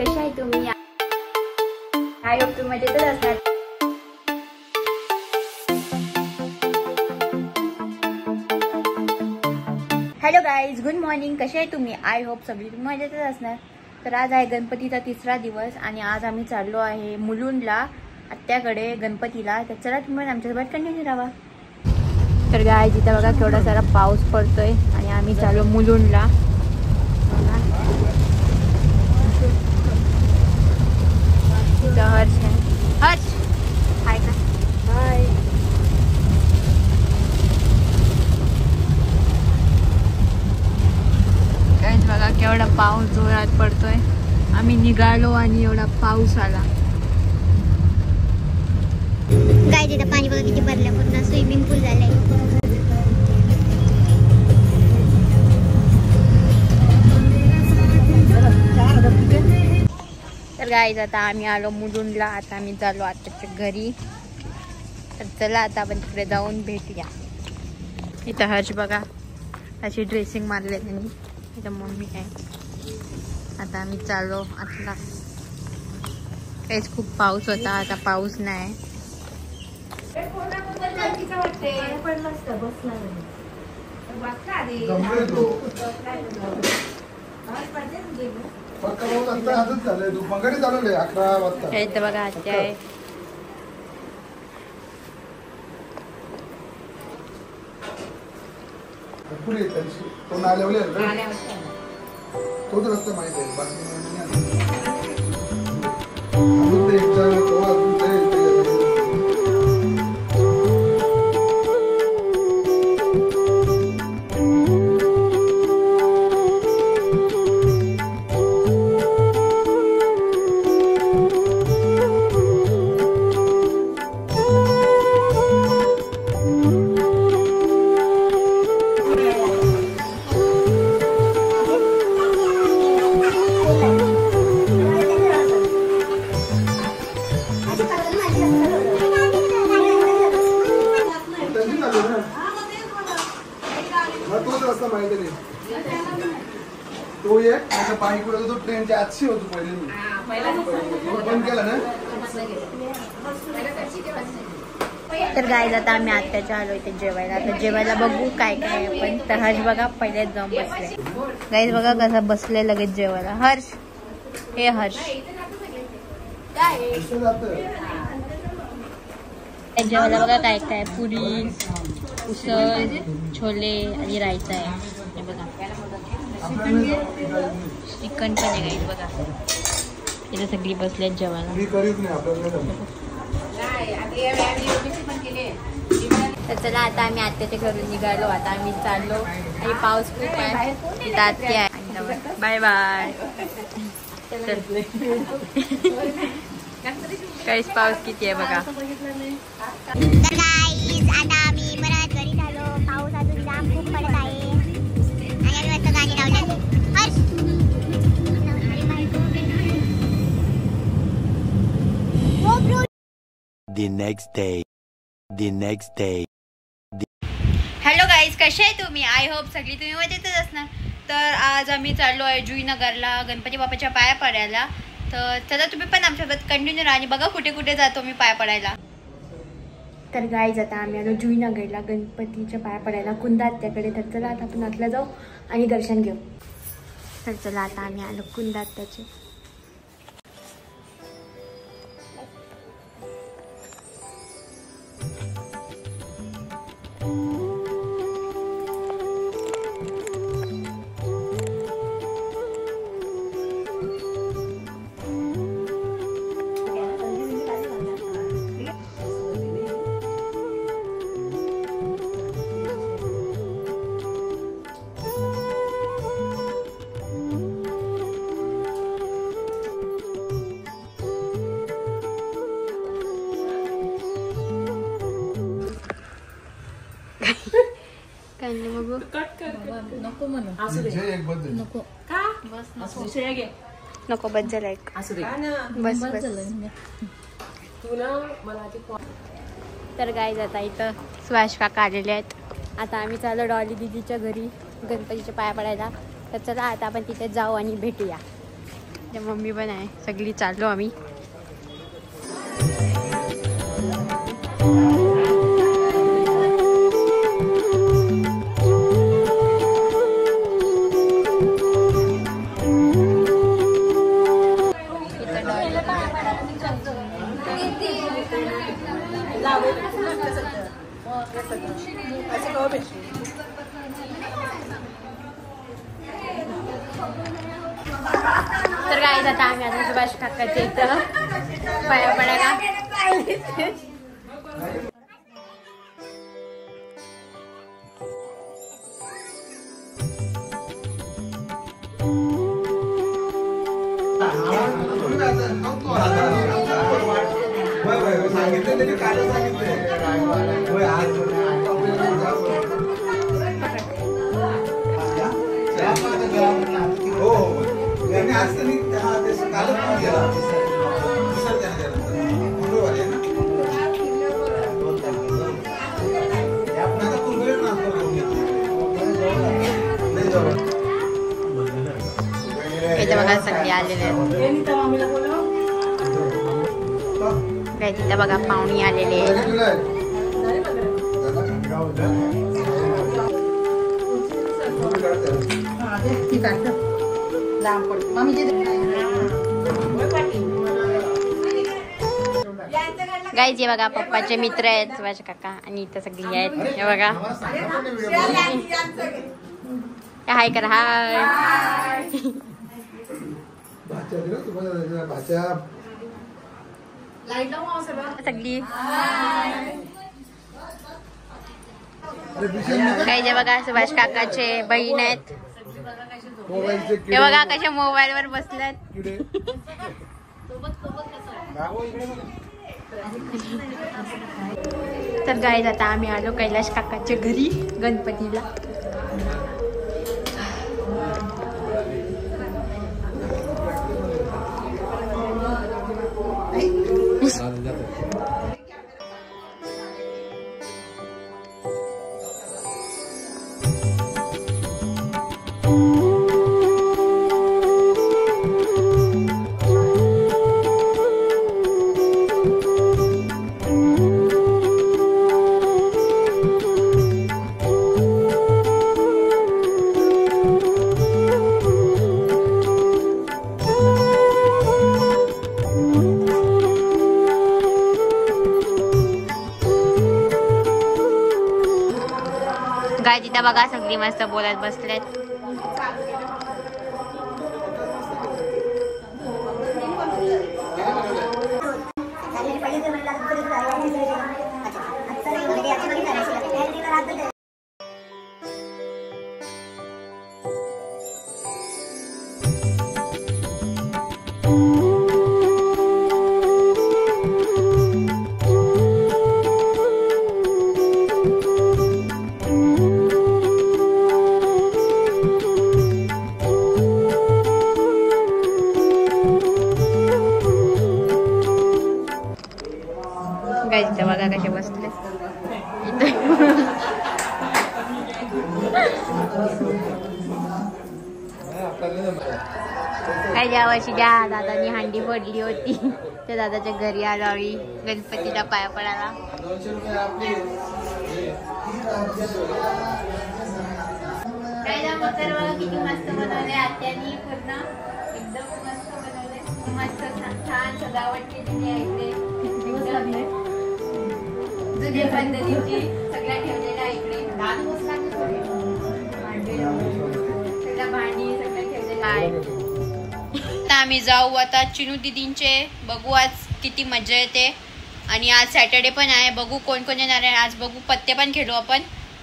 कसे आहे तुम्ही? आय होप तुम्ही मजेतच असणार. Hello guys, good morning. कसे आहे तुम्ही? आय होप सगळी तुम्ही मजेतच असणार. तर आज आहे गणपतीचा 3रा दिवस आणि आज आम्ही चाललो आहे मुलुंडला आत्याकडे गणपतीला. तर चला तुम्ही आमच्यासोबत कंटिन्यू राहा. तर गाईज इथं बघा केवढा सारा पाऊस पडतोय आणि आम्ही चाललो मुलुंडला. हर्ष आहे. हर्ष हाय का? हाय. गाईज बघा केवढा पाऊस जोरात पडतोय. आम्ही निघालो आणि एवढा पाऊस आला. गाईज इथं पाणी बघा किती भरलं, पूर्ण स्विमिंग पूल झालंय. तर गाईज आता आम्ही आलो मुलुंडला. आता आम्ही चाललो आत्याच्या घरी. तर चला आता आपण तिकडे जाऊन भेटूया. इथं हर्ष बघा अशी ड्रेसिंग मारली त्यांनी. इथं मम्मी आहे. आता आम्ही चाललो आतला. काहीच खूप पाऊस होता, आता पाऊस नाही. इथं बघा आत्या आहे. तोच रस्ता माहिती आहे. तोच रस्ता माहिती नाही. तो एक पाणी पुरवतो. तो ट्रेनच्या आजशी होतो पहिले. मी बंद केला ना. तर गाईज आता आम्ही आत्याच्या आलो इथे जेवायला. आता जेवायला बघू काय काय आपण. तर हर्ष बघा पहिलेच जाऊन बसले. गाईज बघा कसं बसले लगेच जेवायला. हर्ष हे हर्ष जेवायला बघा काय काय. पुरी, उसळ, छोले आणि रायता आहे. हे बघा चिकन पण आहे गाईज बघा. इथे सगळी बसलेत जेवायला. तर चला आता आम्ही आत्याच्या घरून निघालो. आता आम्ही चाललो आणि पाऊस खूप आहे. इथं आत्या आहे. Bye bye. काहीच पाऊस किती आहे बघा. तर गाईज आता आम्ही परत घरी झालो. पाऊस अजून जाम खूप पडत आहे आणि आम्ही मस्त गाणी लावले. The next day. Hello guys, कसे आहे तुम्ही? आय होप सगळी तुम्ही मजेतच असणार. तर आज आम्ही चाललो आहे जुईनगरला गणपती बाप्पाच्या पाया पडायला. तर चला तुम्ही पण आमच्यासोबत कंटिन्यू राहा आणि बघा कुठे कुठे जातो मी पाया पडायला. तर गाईज आता आम्ही आलो जुईनगरला गणपतीच्या पाया पडायला कुंदा आत्याकडे. तर चला आता आपण आतला जाऊ आणि दर्शन घेऊ. तर चला आता आम्ही आलो कुंदा आत्याचे. नको बस झाला एक. बस बस. तर गाईज आता इथं सुभाष काका आलेले आहेत. आता आम्ही चाललो डॉली दीदीच्या घरी गणपतीच्या पाया पडायला. तर चला आता आपण तिथे जाऊ आणि भेटूया. मम्मी पण आहे, सगळी चाललो आम्ही. तर काय आता आम्ही आता सुभाष काकाच्या इथं पाया पडायला. इथं बघा सगळे आलेले आहेत. तिथं बघा पाहुणी आलेले आहेत. गाईज हे बघा पप्पाचे मित्र आहेत सुभाष काका आणि इथं सगळी आहेत. हे बघा हाय करा, हाय. सगळी काही जे बघा सुभाष काकाचे बहीण आहेत. हे बघा कशा मोबाईल वर बसल्यात. तर गाईज आता आम्ही आलो कैलाश काकाच्या घरी गणपतीला. गाय तिथं बघा सगळी मस्त बोलत बसलेत. गाईच्या बघा कसे बसले. काय ज्या वर्षी ज्या दादानी हांडी फोडली होती त्या दादाच्या घरी आलो आम्ही गणपतीला पाया पडायला. काय बघा किती मस्त बनवले आत्यानी, पूर्ण एकदम मस्त बनवले. मस्त छान सजावट केलेली आहे इथे. जुन्या पद्धतीची सगळ्या ठेवलेल्या इकडे सगळ्या भांडी सगळं ठेवलेलं आहे. आम्ही जाऊ आता चिनू दीदींचे, बघू आज किती मजा येते. आणि आज सॅटर्डे पण आहे, बघू कोण कोण येणार आहे. आज बघू पत्ते पण खेळू आपण.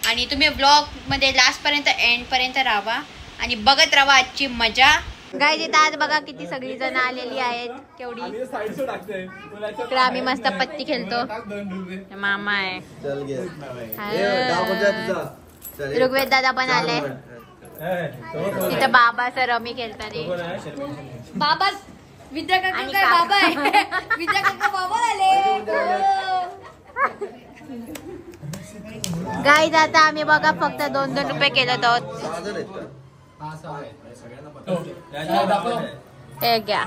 आणि तुम्ही ब्लॉग मध्ये लास्ट पर्यंत एंड पर्यंत राहा आणि बघत राहा आजची मजा. गाय जिथं आज बघा किती सगळी जण आलेली आहेत. केवढी इकडे आम्ही मस्त पत्ती खेळतो. मामा आहे, ऋग्वेद दादा पण आले. तिथं बाबा सर रमी खेळतात. बाबा विद्या काका बाबा आहे. विद्या काका बाबा आले. गाईज आता आम्ही बघा फक्त 2-2 रुपये केलं आहोत. हे घ्या.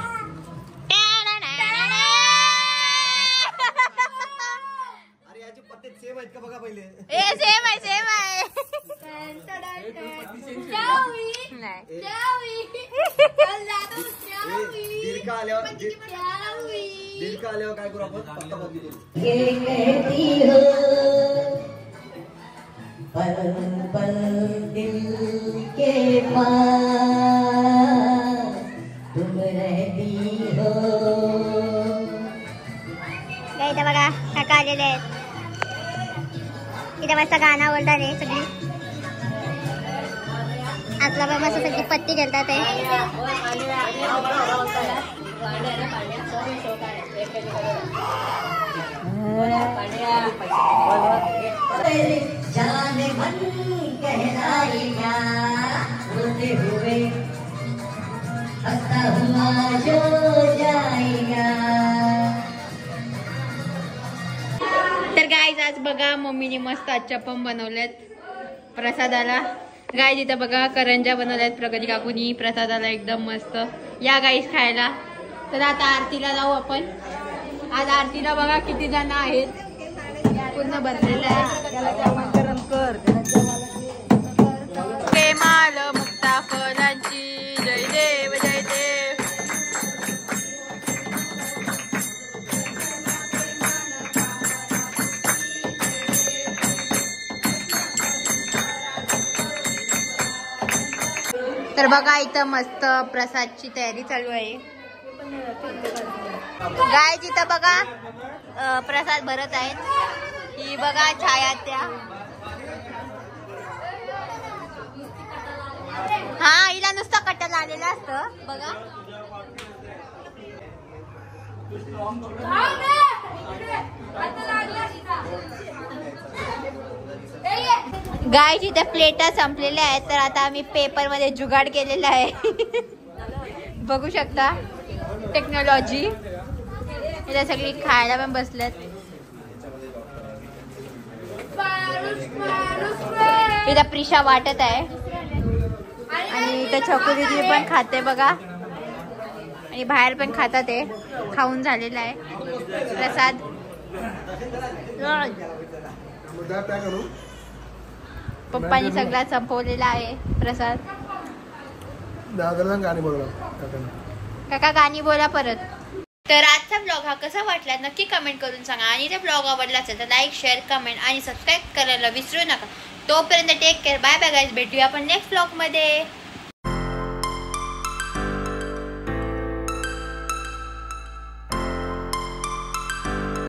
अरे याची पद्धत सेम आहेत का बघा पहिले. सेम आहे सेम आहे. दीर्घ आल्यावर काय करू आपण पत्ता बदली करू. पल पल दिल के पास तुम रहती हो. इथं बघा काका आलेले आहेत. इथं मस्त गाणं बोलतात रे सगळी. आतला पण मस्त सगळी पत्ती खेळतात ते. जाने मन कहलाएगा रोते हुए हंसता हुआ जो जाएगा. तर गाईज आज बघा मम्मीने मस्त आच्चापम बनवलेत प्रसादाला. गाईज इथं बघा करंजा बनवल्यात प्रगती काकूनी प्रसादाला एकदम मस्त. या गाईज खायला. तर आता आरतीला जाऊ आपण. आज आरतीला बघा किती जण आहेत. पूर्ण भरलेलं आहे. प्रेमाल मुक्ता फलांची जय देव जय देव. तर बघा इथं मस्त प्रसादची तयारी चालू आहे. गाय जिथं बघा प्रसाद भरत आहेत. ही बघा छाया त्या. हा हिला नुसतं कट्ट्याला आलेलं असतं बघा. गाय जिथे प्लेटा संपलेल्या आहेत. तर आता आम्ही पेपर मध्ये जुगाड केलेला आहे. बघू शकता टेक्नॉलॉजी. इथे सगळी खायला पण बसल्यात. इथं प्रिशा वाटत आहे आणि इथं छकू दीदी पण खाते बघा. आणि बाहेर पण खातात. ते खाऊन झालेला आहे प्रसाद. पप्पानी सगळा संपवलेला आहे प्रसाद. काका गाणी बोला परत. तर आजचा ब्लॉग हा कसा वाटला नक्की कमेंट करून सांगा. आणि जर ब्लॉग आवडला असेल तर लाईक शेअर कमेंट आणि सबस्क्राईब करायला विसरू नका. तोपर्यंत take care. Bye bye guys. भेटूया आपण नेक्स्ट ब्लॉग मध्ये.